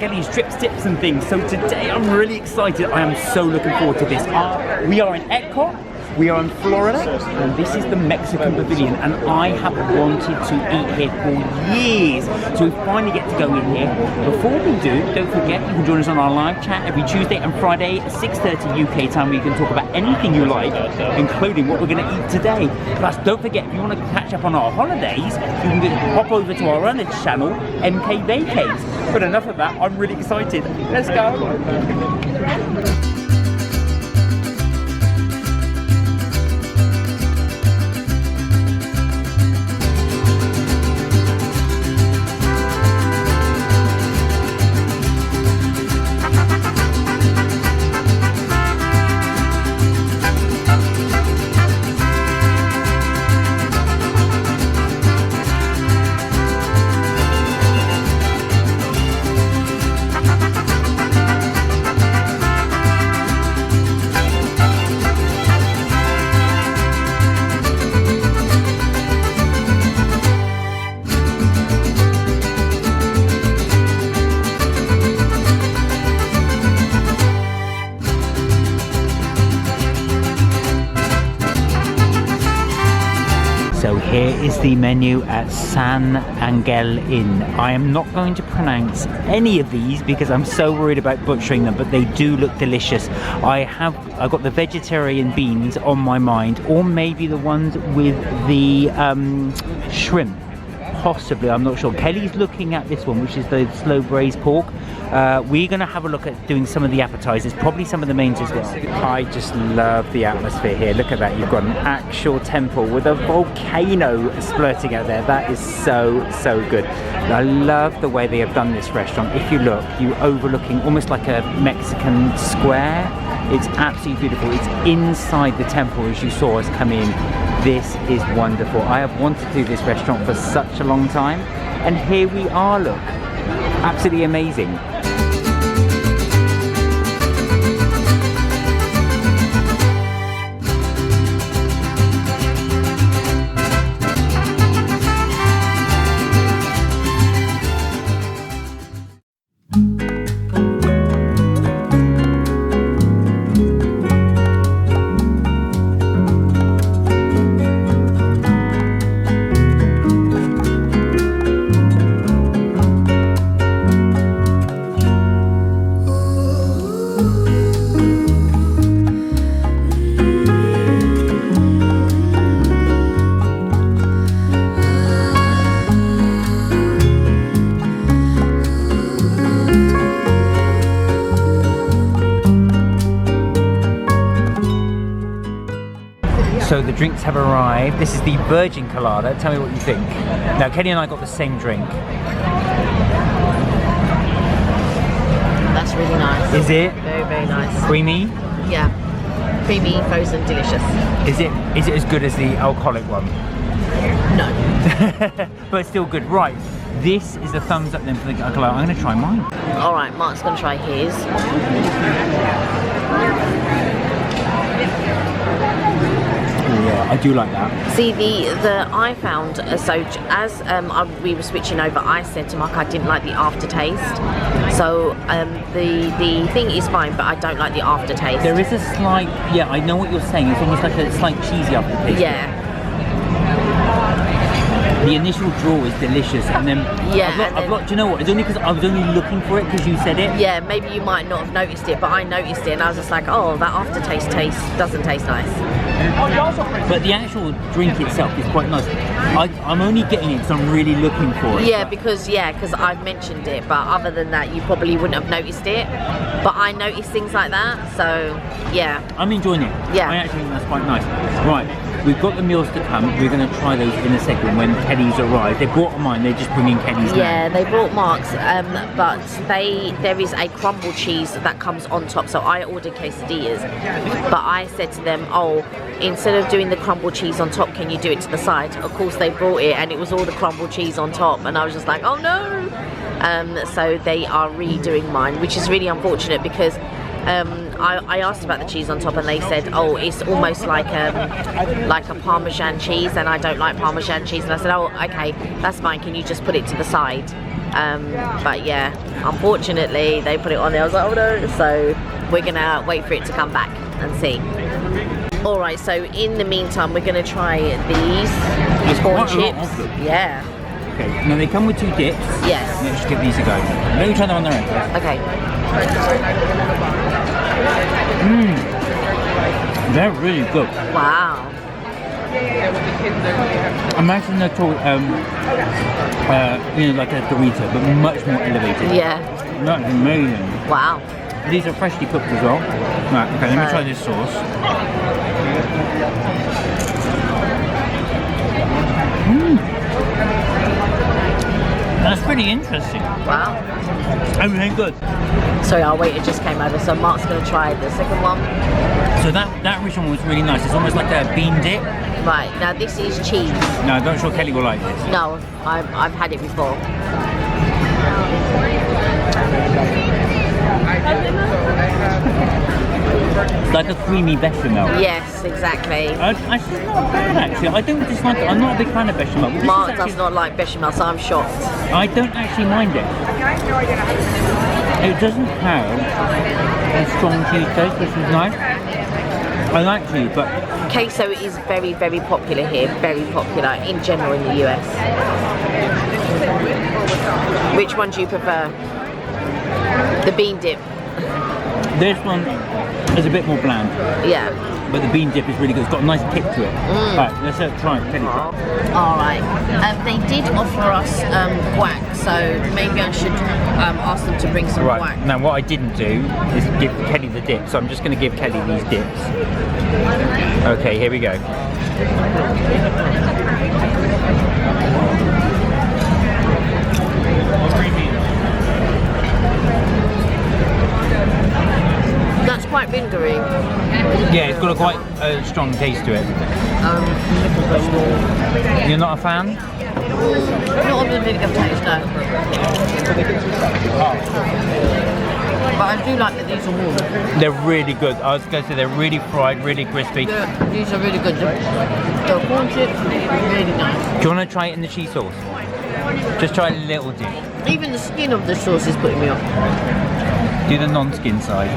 getting strip tips and things. So today I'm really excited. I am so looking forward to this. We are in Epcot. We are in Florida, and this is the Mexico Pavilion, and I have wanted to eat here for years. So we finally get to go in here. Before we do, don't forget, you can join us on our live chat every Tuesday and Friday at 6:30 UK time, where you can talk about anything you like, including what we're going to eat today. Plus, don't forget, if you want to catch up on our holidays, you can hop over to our other channel, MK Vacays. But enough of that, I'm really excited. Let's go. So here is the menu at San Angel Inn. I am not going to pronounce any of these because I'm so worried about butchering them, but they do look delicious. I've got the vegetarian beans on my mind, or maybe the ones with the shrimp. Possibly, I'm not sure. Kelly's looking at this one, which is the slow braised pork. We're going to have a look at doing some of the appetizers, probably some of the mains as well. I just love the atmosphere here. Look at that. You've got an actual temple with a volcano splurting out there. That is so, so good. I love the way they have done this restaurant. If you look, you're overlooking almost like a Mexican square. It's absolutely beautiful. It's inside the temple, as you saw us come in. This is wonderful. I have wanted to do this restaurant for such a long time, and here we are, look. Absolutely amazing. So the drinks have arrived. This is the Virgin Colada. Tell me what you think. Now, Kenny and I got the same drink. That's really nice. Is it? Very, very nice. Creamy? Yeah. Creamy, frozen, delicious. Is it as good as the alcoholic one? No. But still good. Right. This is a thumbs up then for the Colada. I'm going to try mine. All right, Mark's going to try his. Yeah, I do like that. See, I found, so as we were switching over, I said to Mark I didn't like the aftertaste. So the thing is fine, but I don't like the aftertaste. There is a slight, yeah, I know what you're saying. It's almost like a slight cheesy aftertaste. Yeah. The initial draw is delicious, and then yeah, do you know what? It's only because I was only looking for it because you said it. Yeah, maybe you might not have noticed it, but I noticed it, and I was just like, oh, that aftertaste doesn't taste nice. But the actual drink itself is quite nice. I'm only getting it because I'm really looking for it. Yeah, because I've mentioned it, but other than that, you probably wouldn't have noticed it. But I notice things like that, so yeah. I'm enjoying it. Yeah. I actually think that's quite nice. Right. We've got the meals to come. We're going to try those in a second when Kelly's arrived. They brought mine, they're just bringing Kelly's now. Yeah, they brought Mark's, but there is a crumble cheese that comes on top. So I ordered quesadillas, but I said to them, oh, instead of doing the crumble cheese on top, can you do it to the side? Of course they brought it, and it was all the crumble cheese on top, and I was just like, oh no! So they are redoing mine, which is really unfortunate because I asked about the cheese on top, and they said, oh, it's almost like a Parmesan cheese, and I don't like Parmesan cheese. And I said, oh, okay, that's fine. Can you just put it to the side? But yeah, unfortunately they put it on there. I was like, oh no. So we're gonna wait for it to come back and see. Alright, so in the meantime we're gonna try these corn chips. Yeah. Okay, now they come with 2 dips. Yes. Let's just give these a go. Let me try them on their own. Okay. They're really good. Wow. Imagine a like a Dorito, but much more elevated. Yeah. That's amazing. Wow. These are freshly cooked as well. Right, okay, let me try this sauce. That's pretty interesting. Wow. Everything good. Sorry, our waiter just came over, so Mark's gonna try the second one. So that original one was really nice. It's almost like a bean dip. Right, now this is cheese. No, I'm not sure Kelly will like this. No, I've had it before. It's like a creamy bechamel. Yes, exactly. It's not bad actually. I don't dislike it. I'm not a big fan of bechamel. Mark does not like bechamel, so I'm shocked. I don't actually mind it. It doesn't have a strong cheese taste, which is nice. I like cheese, but Queso is very, very popular here. Very popular in general in the US. Which one do you prefer? The bean dip. this one is a bit more bland. Yeah. But the bean dip is really good. It's got a nice kick to it. Right, let's try it. Kelly. Alright. They did offer us guac, so maybe I should ask them to bring some guac. Now what I didn't do is give Kelly the dip, so I'm just going to give Kelly these dips. Okay, here we go. That's quite vinegary. Yeah, it's got a quite strong taste to it. You're not a fan? Not of the vinegar taste, no. But I do like that these are warm. They're really good. I was going to say they're really fried, really crispy. These are really good. The corn chips are really nice. Do you want to try it in the cheese sauce? Just try a little dip. Even the skin of the sauce is putting me off. Do the non-skin side.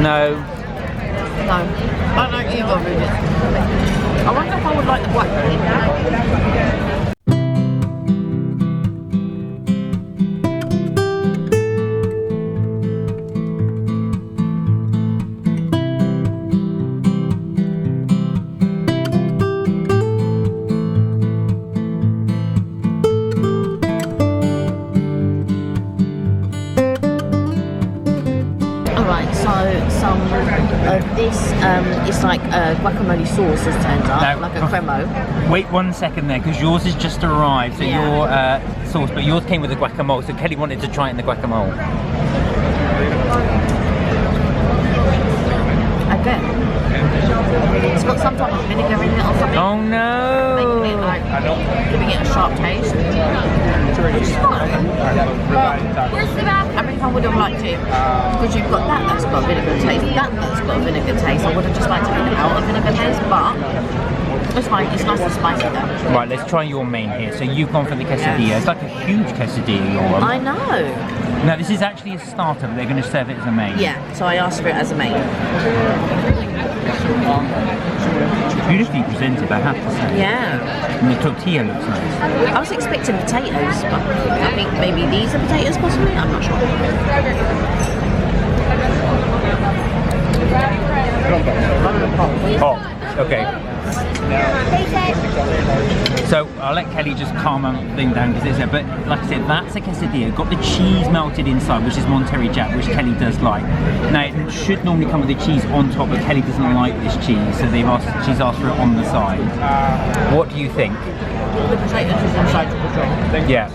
No. No, I don't like either really. I wonder if I would like the guac. This is like guacamole sauce, as turns out, like a cremo. Wait 1 second there, because yours has just arrived, so your sauce, but yours came with a guacamole, so Kelly wanted to try it in the guacamole. Again, it's got some type of vinegar in it or something. Oh no! Making it like, giving it a sharp taste. It's fine. I think I would have liked it, because you've got that's got a vinegar taste, that's got a vinegar taste. I would have just liked to get it out of vinegar taste, but it's fine, it's nice and spicy though. Right, let's try your main here. So you've gone for the quesadilla. It's like a huge quesadilla, your one. I know. Now this is actually a starter, but they're going to serve it as a main. Yeah, so I asked for it as a main. Beautifully presented, I have to say. Yeah. And the tortilla looks nice. I was expecting potatoes, but I think maybe these are potatoes possibly? I'm not sure. Oh, okay. So I'll let Kelly just calm everything down because it's there. But like I said, that's a quesadilla. Got the cheese melted inside, which is Monterey Jack, which Kelly does like. Now it should normally come with the cheese on top, but Kelly doesn't like this cheese, so she's asked for it on the side. What do you think? The potatoes is inside the control. Yeah.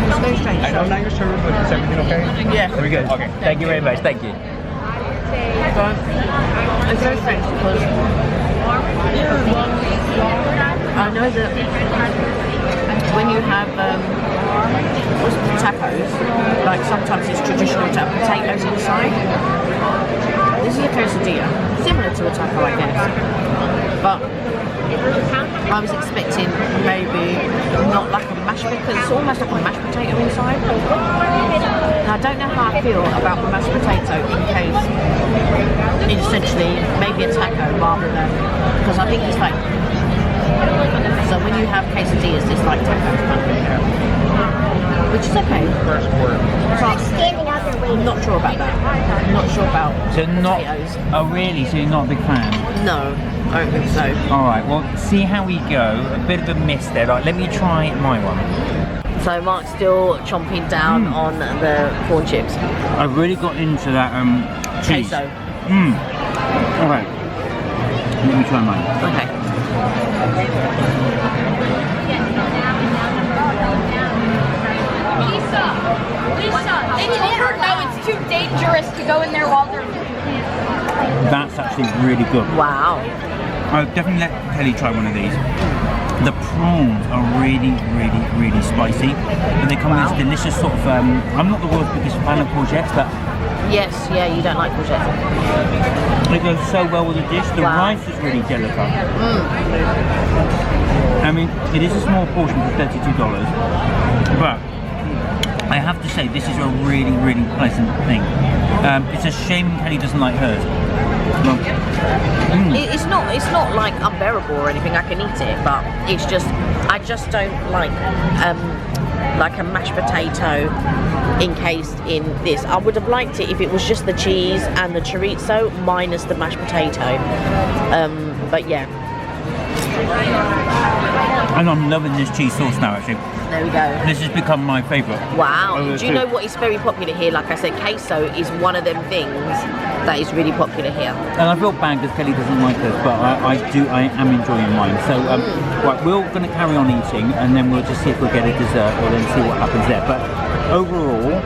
It's very strange. I know now you're serving, but is everything okay? Yeah. Very good. Okay. Thank you very much. Thank you. It's very strange because I know that when you have tacos, like sometimes it's traditional to have potatoes inside. this is a quesadilla, similar to a taco, I guess. But I was expecting maybe not like a mashed potato, because it's almost like a mashed potato inside. And I don't know how I feel about the mashed potato in case it's essentially maybe a taco rather than, because I think it's like, so when you have quesadillas, it's like tacos kind of thing, which is okay. I'm not sure about that. I'm not sure about potatoes. Oh really? So you're not a big fan? No, I don't think so. Alright, well see how we go. A bit of a miss there. Like, let me try my one. So Mark's still chomping down on the corn chips. I've really got into that cheese. Queso. Alright. Let me try mine. Okay. They told her no, it's too dangerous to go in there while they're... That's actually really good. Wow. I'll definitely let Kelly try one of these. The prawns are really, really, really spicy. And they come in this delicious sort of, I'm not the world's biggest fan of courgettes, but... Yes, yeah, you don't like courgette. It goes so well with the dish. The rice is really delicate. I mean, it is a small portion for $32, but I have to say this is a really, really pleasant thing. It's a shame Kelly doesn't like hers. Well, It's not like unbearable or anything. I can eat it, but it's just I just don't like a mashed potato encased in this. I would have liked it if it was just the cheese and the chorizo minus the mashed potato. But yeah. And I'm loving this cheese sauce now, actually. There we go. This has become my favourite. Wow. Do you know what is very popular here? Like I said, queso is one of them things that is really popular here. And I feel bad because Kelly doesn't like this, but I am enjoying mine. So, right, we're going to carry on eating, and then we'll just see if we'll get a dessert, or then see what happens there. But overall,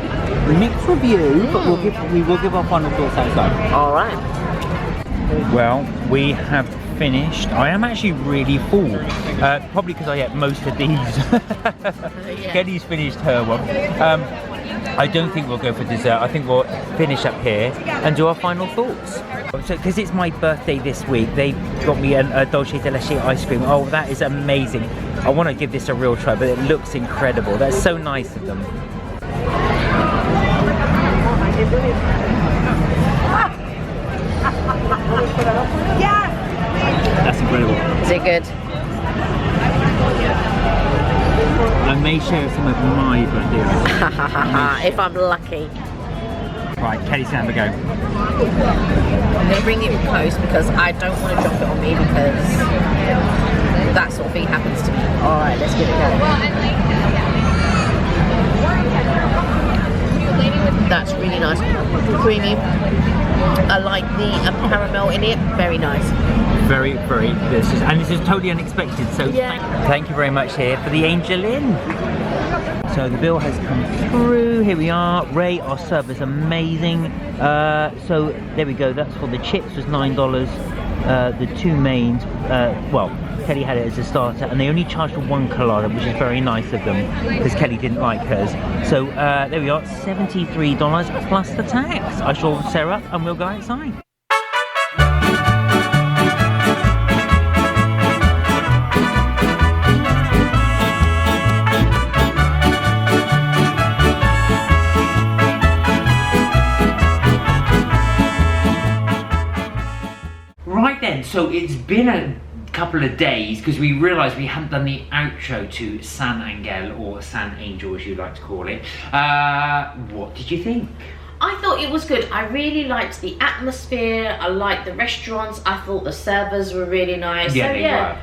mixed review, but we will give our final thoughts outside. All right. Well, we have finished. I am actually really full, probably because I ate most of these. Yeah. Kelly's finished her one. I don't think we'll go for dessert. I think we'll finish up here and do our final thoughts. So, because it's my birthday this week, they got me a Dolce de Leche ice cream. Oh, that is amazing. I want to give this a real try, but it looks incredible. That's so nice of them. That's incredible. Is it good? I may share some of my birthday. If I'm lucky. Right, Kelly's gonna have a go. I'm going to bring it close because I don't want to drop it on me because that sort of thing happens to me. Alright, let's give it a go. That's really nice. Creamy. I like the caramel in it. Very nice. Very, very delicious. And this is totally unexpected, so thank you very much here for the Angel Inn. So the bill has come through. Here we are. Ray, our server's amazing. So there we go. That's for the chips was $9. The two mains, well, Kelly had it as a starter, and they only charged for one colada, which is very nice of them because Kelly didn't like hers. So there we are, $73 plus the tax. I shall set her up and we'll go outside. Right then, so it's been a couple of days because we realised we hadn't done the outro to San Angel, or San Angel as you like to call it. What did you think? I thought it was good. I really liked the atmosphere. I liked the restaurants. I thought the servers were really nice. Yeah, so, they yeah. were.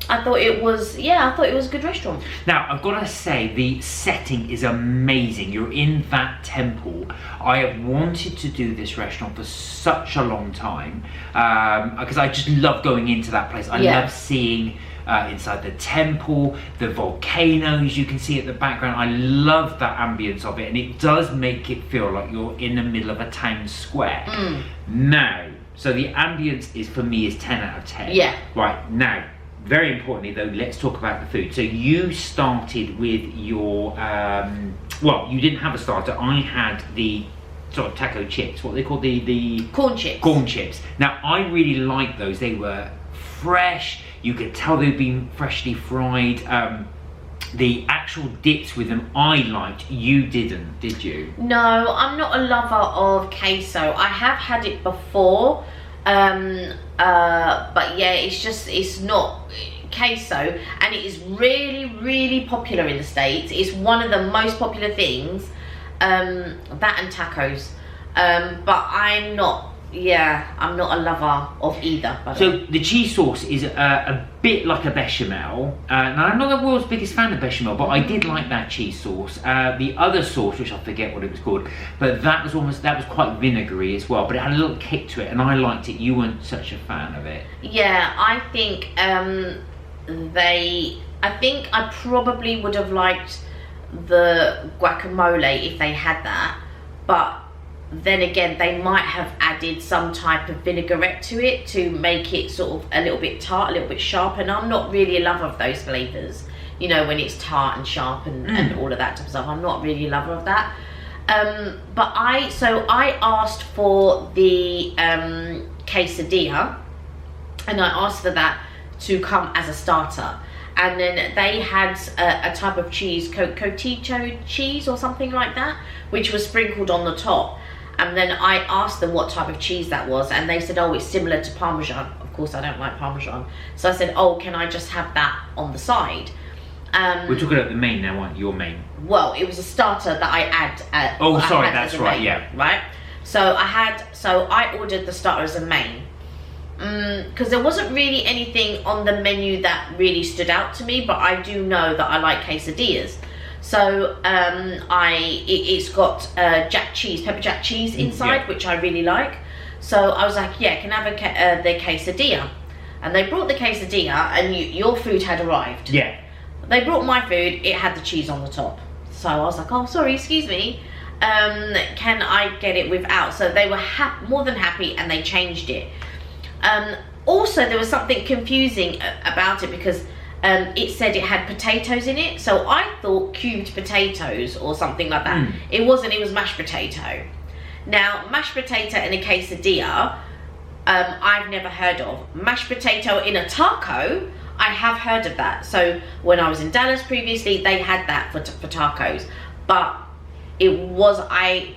I thought it was a good restaurant. Now, I've got to say, the setting is amazing. You're in that temple. I have wanted to do this restaurant for such a long time because I just love going into that place. I love seeing inside the temple, the volcanoes you can see at the background. I love that ambience of it, and it does make it feel like you're in the middle of a town square. Now, so the ambience is, for me, is 10 out of 10. Yeah. Right, now, very importantly though, let's talk about the food. So you started with your, well, you didn't have a starter. I had the sort of taco chips. What they call the corn chips. Corn chips. Now I really like those. They were fresh. You could tell they'd been freshly fried. The actual dips with them I liked. You didn't, did you? No, I'm not a lover of queso. I have had it before, but yeah, it's not queso, and it is really popular in the States. It's one of the most popular things, that and tacos, but I'm not a lover of either. So the cheese sauce is a bit like a bechamel. Now I'm not the world's biggest fan of bechamel, but I did like that cheese sauce. The other sauce, which I forget what it was called, but that was quite vinegary as well, but it had a little kick to it, and I liked it. You weren't such a fan of it. Yeah, I think I probably would have liked the guacamole if they had that, but then again, they might have added some type of vinaigrette to it to make it sort of a little bit tart, a little bit sharp, and I'm not really a lover of those flavours. You know, when it's tart and sharp and all of that type of stuff, I'm not really a lover of that. But I asked for the quesadilla, and I asked for that to come as a starter. And then they had a type of cheese, cotija cheese or something like that, which was sprinkled on the top. And then I asked them what type of cheese that was, and they said, oh, it's similar to Parmesan. Of course, I don't like Parmesan. So I said, oh, can I just have that on the side? We're talking about the main now, aren't you? Your main. Well, it was a starter that I add. That's right, yeah. Right? So I ordered the starter as a main. Because there wasn't really anything on the menu that really stood out to me, but I do know that I like quesadillas. So it's got pepper jack cheese inside, which I really like. So I was like, yeah, can I have the quesadilla? And they brought the quesadilla, and your food had arrived. Yeah. They brought my food, it had the cheese on the top. So I was like, oh, sorry, excuse me. Can I get it without? So they were more than happy, and they changed it. Also, there was something confusing about it because it said it had potatoes in it, so I thought cubed potatoes or something like that. It wasn't, it was mashed potato. Now, mashed potato in a quesadilla, I've never heard of. Mashed potato in a taco, I have heard of that. So when I was in Dallas previously, they had that for tacos, but it was, I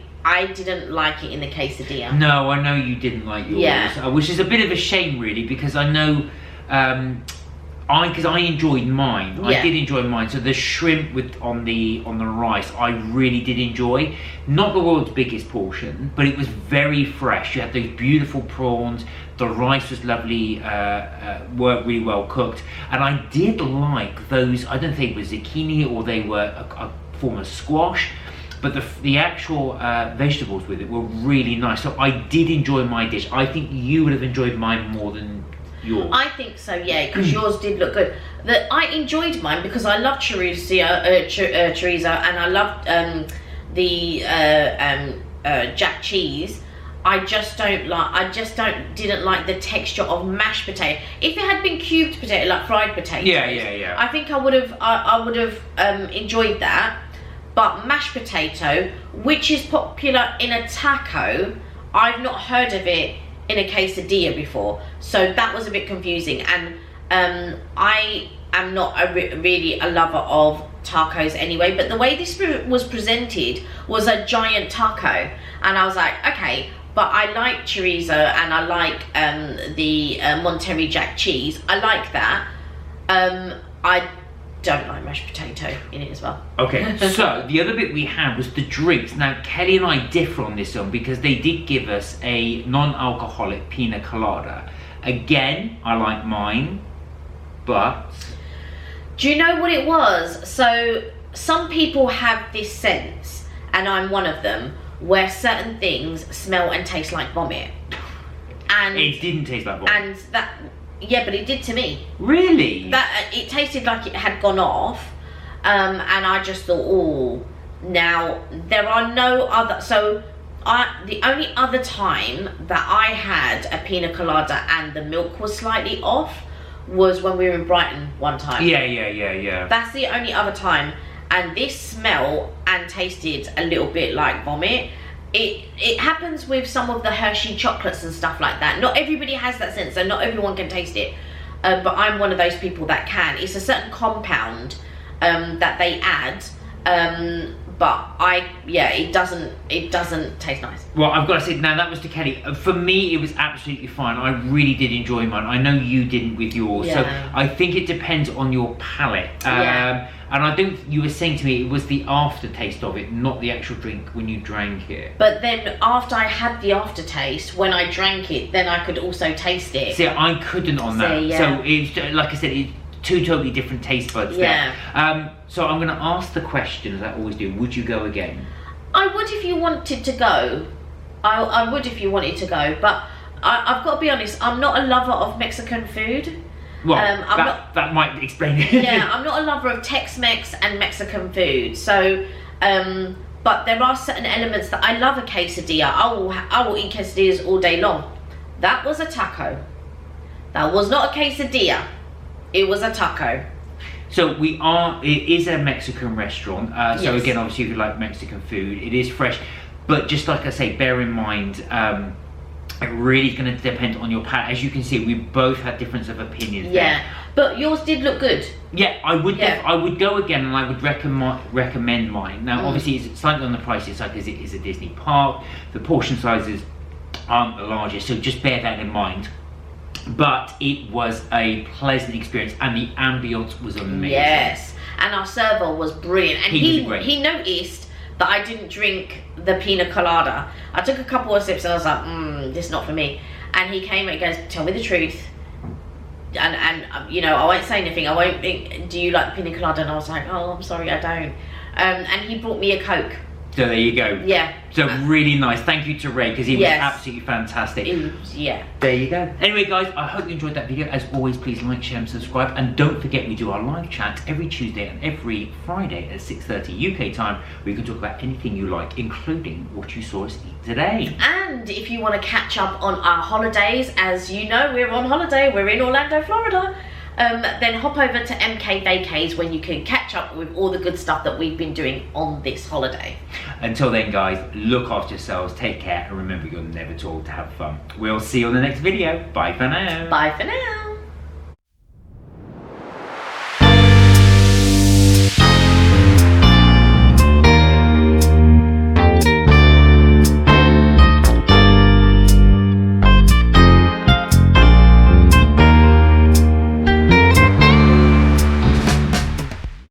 didn't like it in the quesadilla. No, I know you didn't like yours, which is a bit of a shame really, because I know because I enjoyed mine. I did enjoy mine. So the shrimp on the rice, I really did enjoy. Not the world's biggest portion, but it was very fresh. You had those beautiful prawns. The rice was lovely, worked really well cooked, and I did like those. I don't think it was zucchini or they were a form of squash, but the actual vegetables with it were really nice. So I did enjoy my dish. I think you would have enjoyed mine more than yours. I think so, yeah, because yours did look good. I enjoyed mine because I love chorizo, and I loved the jack cheese. I just didn't like the texture of mashed potato. If it had been cubed potato, like fried potatoes, I think I would have enjoyed that. But mashed potato, which is popular in a taco, I've not heard of it in a quesadilla before, so that was a bit confusing. And I am not really a lover of tacos anyway, but the way this was presented was a giant taco, and I was like, okay, but I like chorizo and I like the Monterey Jack cheese. I like that. I don't like mashed potato in it as well. Okay, so the other bit we had was the drinks. Now Kelly and I differ on this one because they did give us a non-alcoholic pina colada. Again, I like mine, but do you know what it was? So some people have this sense, and I'm one of them, where certain things smell and taste like vomit. And it didn't taste like vomit. And that, yeah, but it did to me. Really? That it tasted like it had gone off, and I just thought, oh. Now there are no other. So the only other time that I had a pina colada and the milk was slightly off was when we were in Brighton one time. Yeah. That's the only other time, and this smelled and tasted a little bit like vomit. it happens with some of the Hershey chocolates and stuff like that. Not everybody has that sense, so not everyone can taste it. But I'm one of those people that can. It's a certain compound that they add. But it doesn't taste nice. Well, I've got to say, now that was to Kelly. For me, it was absolutely fine. I really did enjoy mine. I know you didn't with yours. Yeah. So I think it depends on your palate. And I think you were saying to me it was the aftertaste of it, not the actual drink when you drank it. But then after I had the aftertaste, when I drank it, then I could also taste it. See, I couldn't on that. Yeah. So it's like I said, it's two totally different taste buds there. So I'm going to ask the question, as I always do. Would you go again? I would if you wanted to go. I would if you wanted to go. But I've got to be honest, I'm not a lover of Mexican food. Well, that might explain it. Yeah, I'm not a lover of Tex-Mex and Mexican food. So, but there are certain elements that I love a quesadilla. I will eat quesadillas all day long. That was a taco. That was not a quesadilla. It was a taco. So it is a Mexican restaurant. So Yes. again, obviously if you like Mexican food, it is fresh. But just like I say, bear in mind, it really going to depend on your palate. As you can see, we both had difference of opinions. Yeah, but yours did look good. Yeah, I would. Yeah. I would go again, and I would recommend mine. Now, obviously, it's slightly on the pricey side because it is a Disney park. The portion sizes aren't the largest, so just bear that in mind. But it was a pleasant experience, and the ambiance was amazing. Yes, and our server was brilliant, and He was great. he noticed that I didn't drink the pina colada. I took a couple of sips and I was like, this is not for me. And he came and goes, tell me the truth. And you know, I won't say anything. I won't think, do you like the pina colada? And I was like, oh, I'm sorry, I don't. And he brought me a Coke. So there you go. Yeah. So really nice. Thank you to Ray because he was Yes. absolutely fantastic. Yeah. There you go. Anyway, guys, I hope you enjoyed that video. As always, please like, share, and subscribe. And don't forget, we do our live chat every Tuesday and every Friday at 6:30 UK time, where you can talk about anything you like, including what you saw us eat today. And if you want to catch up on our holidays, as you know, we're on holiday. We're in Orlando, Florida. Then hop over to MK Vacays when you can catch up with all the good stuff that we've been doing on this holiday. Until then, guys, look after yourselves, take care, and remember, you're never too old to have fun. We'll see you on the next video. Bye for now. Bye for now.